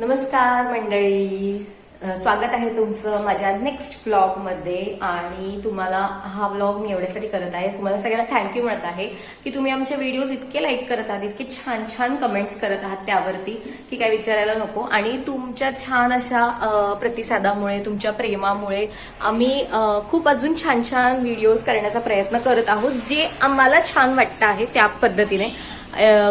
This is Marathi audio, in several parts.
नमस्कार मंडळी, स्वागत आहे तुमचं माझ्या नेक्स्ट व्लॉग मध्ये. आणि तुम्हाला हा व्लॉग मी एवढ्यासाठी करत आहे, तुम्हाला सगळ्यांना थँक्यू म्हणत आहे की तुम्ही आमचे व्हिडिओज इतके लाईक करत आहात, इतके छान छान कमेंट्स करत आहात त्यावरती की काय विचारायला नको. आणि तुमच्या छान अशा प्रतिसादामुळे, तुमच्या प्रेमामुळे आम्ही खूप अजून छान छान व्हिडिओज करण्याचा प्रयत्न करत आहोत, जे आम्हाला छान वाटतं आहे त्या पद्धतीने.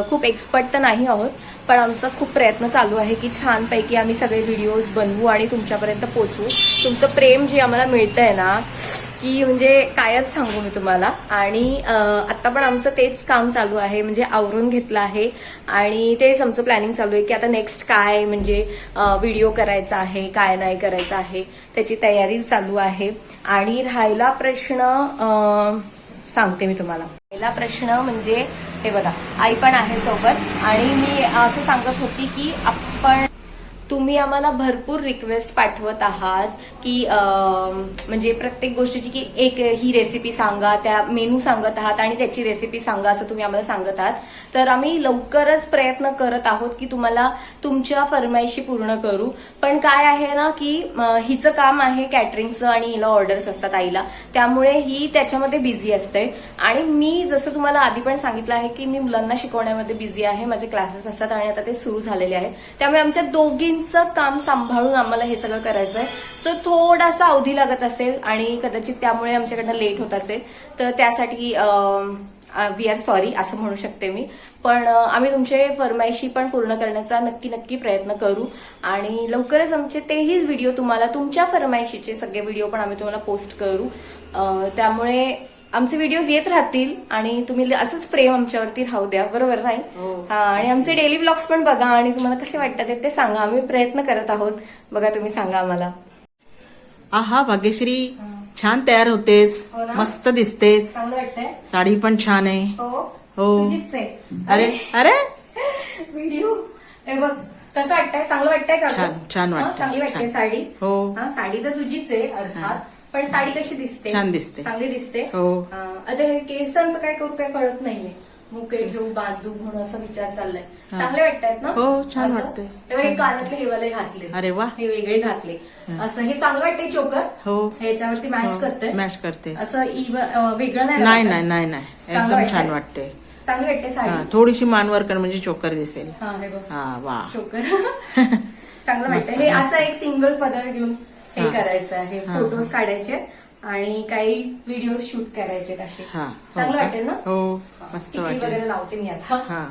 खूप एक्सपर्ट तर नाही आहोत, पण आमचा खूप प्रयत्न चालू आहे की छानपैकी आम्ही सगळे व्हिडिओज बनवू आणि तुमच्यापर्यंत पोहोचवू. तुमचं प्रेम जे आम्हाला मिळतंय ना, की म्हणजे कायच सांगू मी तुम्हाला. आणि आता पण आमचं तेच काम चालू आहे, म्हणजे आवरून घेतलं आहे आणि तेच आमचं प्लॅनिंग चालू आहे की आता नेक्स्ट काय म्हणजे व्हिडिओ करायचा आहे, काय नाही करायचं आहे, त्याची तयारी चालू आहे. आणि राहिला प्रश्न सांगते मी तुम्हाला. पहिला प्रश्न म्हणजे हे बघा, आई पण आहे सोबत आणि मी असं सांगत होती की तुम्ही आम्हाला भरपूर रिक्वेस्ट पाठवत आहात की म्हणजे प्रत्येक गोष्टीची की एक ही रेसिपी सांगा, त्या मेनू सांगत आहात आणि त्याची रेसिपी सांगा असं तुम्ही आम्हाला सांगत आहात. तर आम्ही लवकरच प्रयत्न करत आहोत की तुम्हाला तुमच्या फरमाईशी पूर्ण करू. पण काय आहे ना की हिचं काम आहे कॅटरिंगचं आणि हिला ऑर्डर्स असतात आईला, त्यामुळे ही त्याच्यामध्ये बिझी असते. आणि मी जसं तुम्हाला आधी पण सांगितलं आहे की मी मुलांना शिकवण्यामध्ये बिझी आहे, माझे क्लासेस असतात आणि आता ते सुरू झालेले आहेत. त्यामुळे आमच्या दोघींचं काम सांभाळून आम्हाला हे सगळं करायचं आहे. सो थोडासा अवधी लागत असेल आणि कदाचित त्यामुळे आमच्याकडनं लेट होत असेल, तर त्यासाठी वी आर सॉरी असं म्हणू शकते मी. पण आम्ही तुमचे फरमाईशी पण पूर्ण करण्याचा नक्की प्रयत्न करू आणि लवकरच आमचे तेही व्हिडिओ तुम्हाला, तुमच्या फरमाईशीचे सगळे व्हिडिओ पण आम्ही तुम्हाला पोस्ट करू. त्यामुळे आमचे व्हिडिओज येत राहतील आणि तुम्ही असंच प्रेम आमच्यावरती राहू द्या, बरोबर नाही? आणि आमचे डेली ब्लॉग्स पण बघा आणि तुम्हाला कसे वाटतात ते सांगा. आम्ही प्रयत्न करत आहोत, बघा तुम्ही सांगा आम्हाला. आहा भाग्यश्री, छान तयार होतेस, मस्त दिसतेस, चांगलं वाटतंय, साडी पण छान आहे. हो हो. अरे अरे व्हिडिओ हे बघ कसं वाटतंय, चांगलं वाटतंय का? छान वाटतं. चांगली वाटते साडी. हो. साडी तर तुझीच आहे अर्थात, पण साडी कशी दिसते? छान दिसते, चांगली दिसते. हो. आता हे केसांचं काय करू काय कळत नाहीये, मुके घेऊ बांधू म्हणून असा विचार चाललाय. चांगले वाटतायत ना? हो, छान वाटतंय. हे कानातले हेवाले घातले, अरे वा, हे वेगळे घातले, असं हे चांगलं वाटतंय. चोकर हो, ह्याच्यावरती मॅच करते, मॅच करते. असं वेगळं नाही. नाही नाही नाही, एकदम छान वाटते, चांगली वाटते साडी. थोडीशी मानवर कर म्हणजे चोकर दिसेल. हा वा, चोकर चांगलं वाटतं. हे असं एक सिंगल पदर घेऊन हे करायचं आहे, फोटोज काढायचे आणि काही व्हिडिओ शूट करायचे असे. चांगलं वाटेल ना? हो, मस्त टिकली वाटेल. वगैरे लावते मी आता.